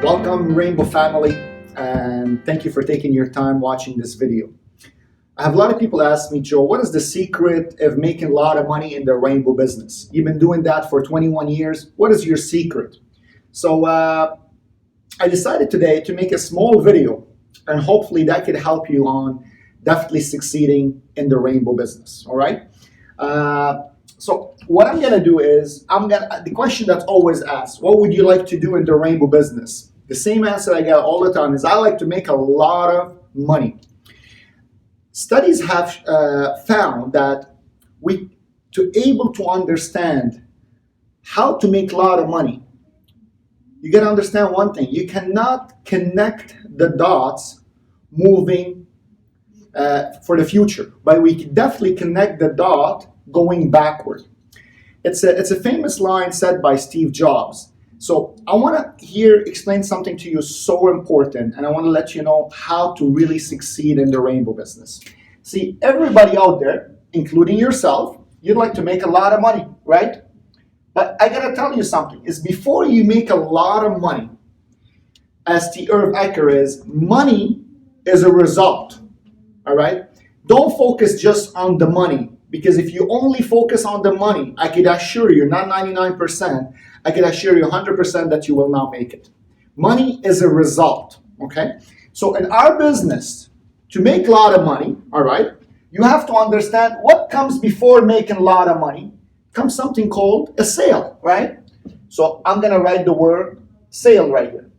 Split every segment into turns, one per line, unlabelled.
Welcome, Rainbow family, and thank you for taking your time watching this video. I have a lot of people ask me, Joe, what is the secret of making a lot of money in the Rainbow business? You've been doing that for 21 years. What is your secret? So I decided today to make a small video, and hopefully that could help you on definitely succeeding in the Rainbow business, all right? So what I'm gonna do is, the question that's always asked, what would you like to do in the Rainbow business? The same answer I get all the time is, I like to make a lot of money. Studies have found that to able to understand how to make a lot of money, you gotta understand one thing: you cannot connect the dots moving for the future, but we can definitely connect the dot going backward. It's a famous line said by Steve Jobs. So I want to here explain something to you so important, and I want to let you know how to really succeed in the Rainbow business. See, everybody out there, including yourself, you'd like to make a lot of money, right? But I gotta tell you something, is before you make a lot of money, as the Irv Eker is, money is a result, all right? Don't focus just on the money, because if you only focus on the money, I could assure you, not 99%, I could assure you 100% that you will not make it. Money is a result, okay? So in our business, to make a lot of money, all right, you have to understand what comes before making a lot of money. Comes something called a sale, right? So I'm gonna write the word sale right here.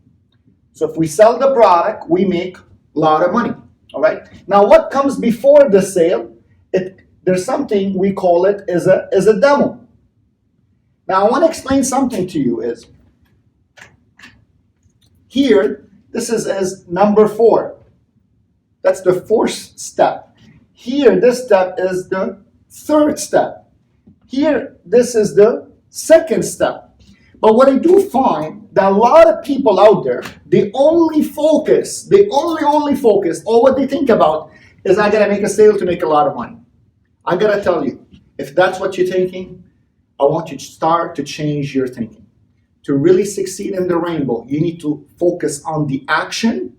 So if we sell the product, we make a lot of money, all right? Now what comes before the sale? There's something we call it as a demo. Now I want to explain something to you is, here, this is as number 4. That's the 4th step. Here, this step is the 3rd step. Here, this is the 2nd step. But what I do find that a lot of people out there, they only focus, all what they think about is, I gotta make a sale to make a lot of money. I gotta tell you, if that's what you're thinking, I want you to start to change your thinking. To really succeed in the Rainbow, you need to focus on the action,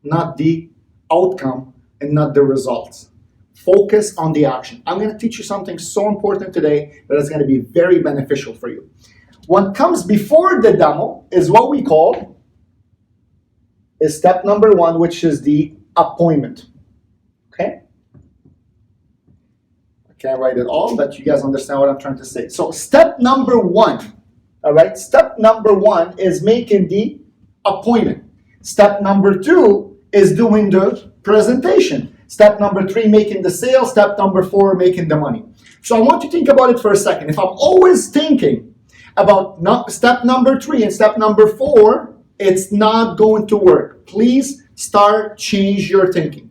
not the outcome, and not the results. Focus on the action. I'm gonna teach you something so important today that is gonna be very beneficial for you. What comes before the demo is what we call is step number 1, which is the appointment, okay? Can't write it all, but you guys understand what I'm trying to say. So step number 1, all right? Step number 1 is making the appointment. Step number 2 is doing the presentation. Step number 3, making the sale. Step number 4, making the money. So I want you to think about it for a second. If I'm always thinking about step number 3 and step number 4, it's not going to work. Please change your thinking.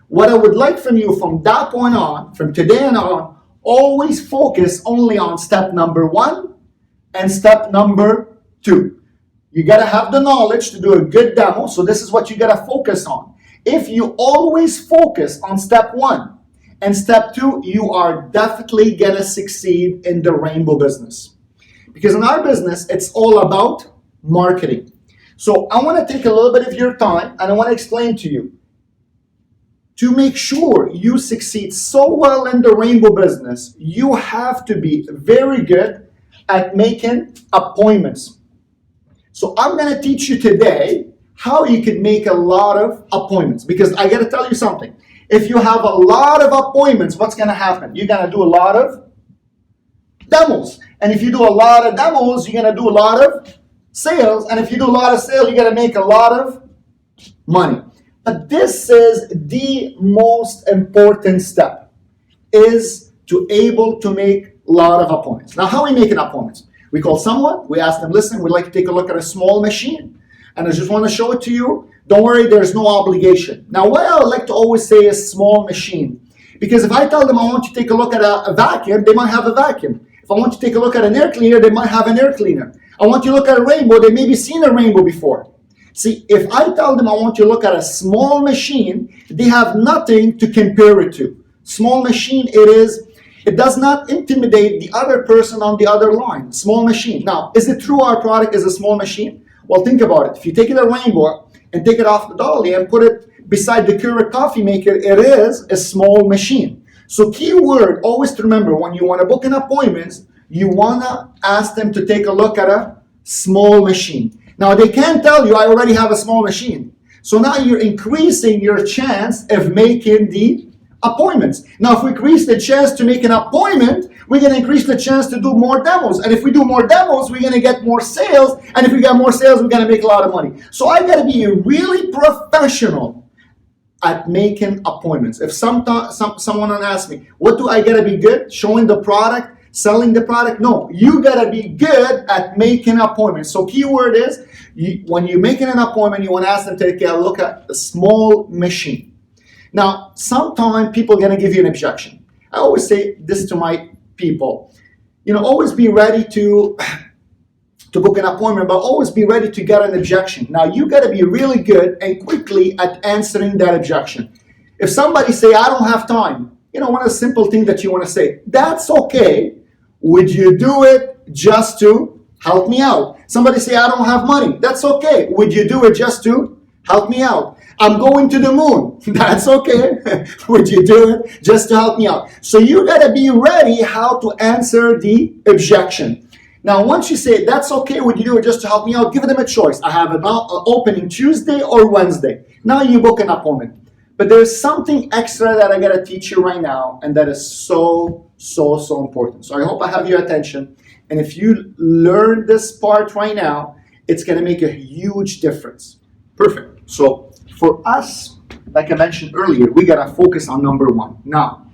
What I would like from you from that point on, from today on, always focus only on step number 1 and step number 2. You gotta have the knowledge to do a good demo, so this is what you gotta focus on. If you always focus on step 1 and step 2, you are definitely gonna succeed in the Rainbow business. Because in our business, it's all about marketing. So I wanna take a little bit of your time and I wanna explain to you, to make sure you succeed so well in the Rainbow business, you have to be very good at making appointments. So I'm gonna teach you today how you can make a lot of appointments, because I gotta tell you something. If you have a lot of appointments, what's gonna happen? You're gonna do a lot of demos. And if you do a lot of demos, you're gonna do a lot of sales. And if you do a lot of sales, you're gonna make a lot of money. But this is the most important step, is to able to make a lot of appointments. Now, how are we making appointments? We call someone, we ask them, listen, we'd like to take a look at a small machine, and I just want to show it to you. Don't worry, there's no obligation. Now, what I like to always say is small machine, because if I tell them I want you to take a look at a vacuum, they might have a vacuum. If I want you to take a look at an air cleaner, they might have an air cleaner. I want you to look at a rainbow, they maybe seen a rainbow before. See, if I tell them I want you to look at a small machine, they have nothing to compare it to. Small machine, it does not intimidate the other person on the other line. Small machine. Now, is it true our product is a small machine? Well, think about it. If you take it a rainbow and take it off the dolly and put it beside the Keurig coffee maker, it is a small machine. So keyword, always to remember, when you want to book an appointment, you want to ask them to take a look at a small machine. Now, they can't tell you, I already have a small machine. So now you're increasing your chance of making the appointments. Now, if we increase the chance to make an appointment, we're going to increase the chance to do more demos. And if we do more demos, we're going to get more sales. And if we get more sales, we're going to make a lot of money. So I got to be really professional at making appointments. If someone asks me, what do I got to be good? Showing the product, selling the product? No, you got to be good at making appointments. So keyword is, when you're making an appointment, you want to ask them to take a look at a small machine. Now, sometimes people are going to give you an objection. I always say this to my people. Always be ready to book an appointment, but always be ready to get an objection. Now, you got to be really good and quickly at answering that objection. If somebody say, I don't have time, one of the simple things that you want to say, that's okay. Would you do it just to help me out? Somebody say, I don't have money. That's okay. Would you do it just to help me out? I'm going to the moon. That's okay. Would you do it just to help me out? So you got to be ready how to answer the objection. Now, once you say, that's okay, would you do it just to help me out? Give them a choice. I have an opening Tuesday or Wednesday. Now you book an appointment. But there's something extra that I got to teach you right now, and that is so important. So I hope I have your attention. And if you learn this part right now, it's going to make a huge difference. Perfect. So for us, like I mentioned earlier, we got to focus on number one. Now,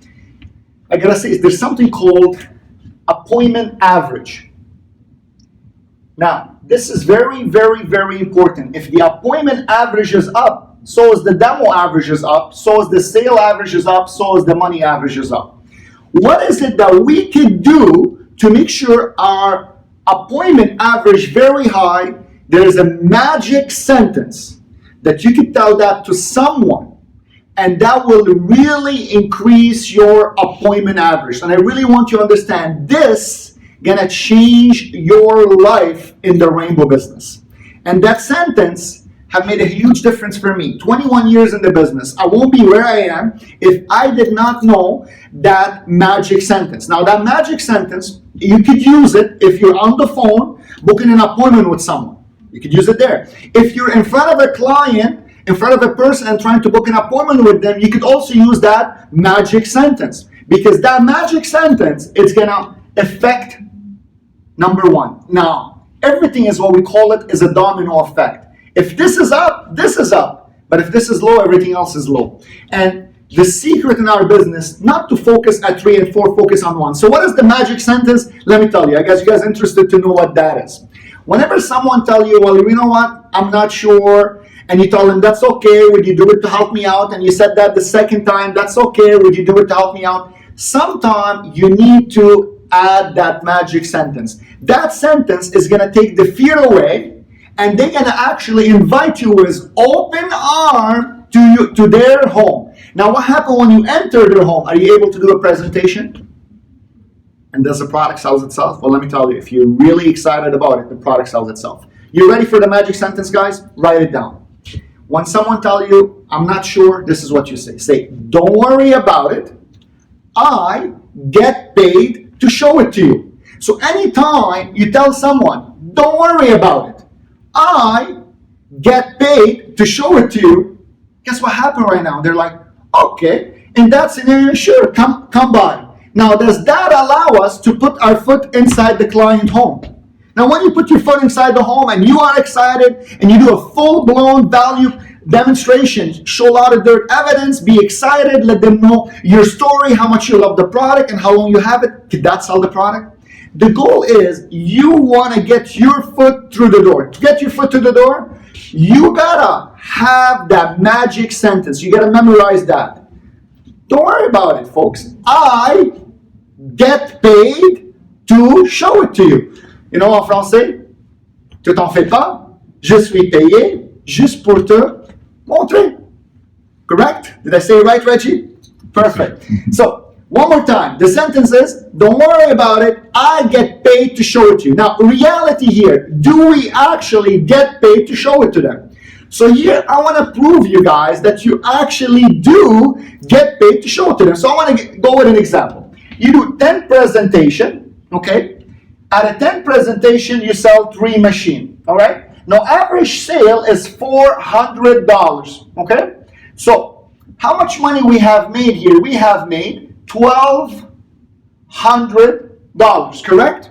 I got to say, there's something called appointment average. Now, this is very, very, very important. If the appointment average is up, so is the demo average is up, so is the sale average is up, so is the money average is up. What is it that we could do to make sure our appointment average very high? There is a magic sentence that you could tell that to someone, and that will really increase your appointment average. And I really want you to understand this gonna change your life in the rainbow business. And that sentence have made a huge difference for me. 21 years in the business. I won't be where I am if I did not know that magic sentence. Now, that magic sentence, you could use it if you're on the phone booking an appointment with someone. You could use it there. If you're in front of a client, in front of a person and trying to book an appointment with them, you could also use that magic sentence. Because that magic sentence, it's gonna affect number one. Now, everything is what we call it is a domino effect. If this is up, this is up. But if this is low, everything else is low. And the secret in our business, not to focus at 3 and 4, focus on 1. So what is the magic sentence? Let me tell you. I guess you guys are interested to know what that is. Whenever someone tell you, well, you know what, I'm not sure, and you tell them, that's okay, would you do it to help me out? And you said that the second time, that's okay, would you do it to help me out? Sometimes you need to add that magic sentence. That sentence is going to take the fear away, and they're going to actually invite you with open arm to their home. Now, what happens when you enter their home? Are you able to do a presentation? And does the product sell itself? Well, let me tell you, if you're really excited about it, the product sells itself. You ready for the magic sentence, guys? Write it down. When someone tells you, I'm not sure, this is what you say. Say, don't worry about it. I get paid to show it to you. So anytime you tell someone, don't worry about it. I get paid to show it to you. Guess what happened right now? They're like, okay, in that scenario, sure, come by. Now, does that allow us to put our foot inside the client home? Now, when you put your foot inside the home and you are excited and you do a full-blown value demonstration, show a lot of their evidence, be excited, let them know your story, how much you love the product and how long you have it, could that sell the product? The goal is you want to get your foot through the door. To get your foot through the door, you gotta have that magic sentence. You gotta memorize that. Don't worry about it, folks. I get paid to show it to you. You know, en français, tu t'en fais pas, je suis payé juste pour te montrer. Correct? Did I say it right, Reggie? Perfect. So, One more time. The sentence is, don't worry about it. I get paid to show it to you. Now, reality here, do we actually get paid to show it to them? So here, I want to prove you guys that you actually do get paid to show it to them. So I want to go with an example. You do 10 presentation, okay? At a 10 presentation, you sell 3 machines, all right? Now, average sale is $400, okay? So how much money we have made here? We have made $1,200, correct?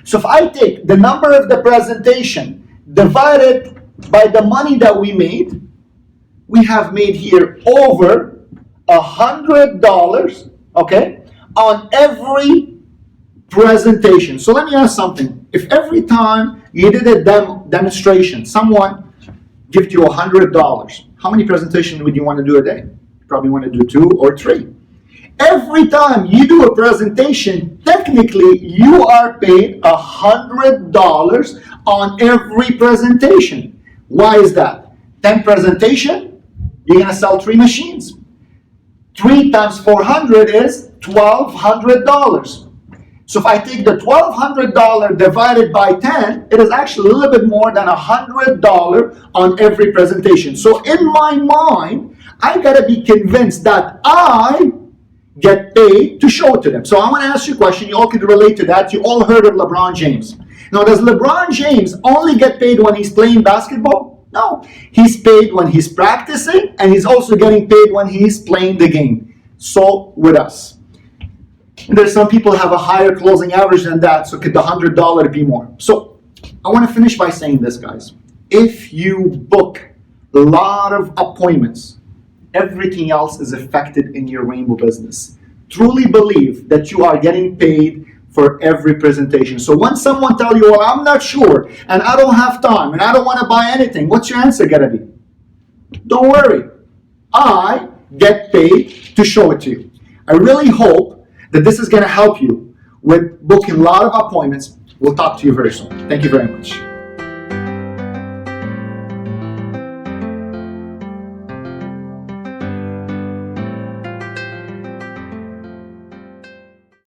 So if I take the number of the presentation divided by the money that we made, we have made here over $100, okay, on every presentation. So let me ask something. If every time you did a demonstration, someone gave you $100, how many presentations would you want to do a day? You probably want to do 2 or 3. Every time you do a presentation, technically you are paid $100 on every presentation. Why is that? 10 presentation, you're gonna sell 3 machines. 3 times 400 is $1,200. So if I take the $1,200 divided by 10, it is actually a little bit more than $100 on every presentation. So in my mind, I gotta be convinced that I get paid to show it to them. So I want to ask you a question. You all can relate to that. You all heard of LeBron James. Now, does LeBron James only get paid when he's playing basketball? No. He's paid when he's practicing, and he's also getting paid when he's playing the game. So with us. There's some people have a higher closing average than that, so could the $100 be more? So I want to finish by saying this, guys. If you book a lot of appointments, everything else is affected in your rainbow business. Truly believe that you are getting paid for every presentation. So when someone tells you, well, I'm not sure, and I don't have time, and I don't want to buy anything, what's your answer gonna be? Don't worry. I get paid to show it to you. I really hope that this is gonna help you with booking a lot of appointments. We'll talk to you very soon. Thank you very much.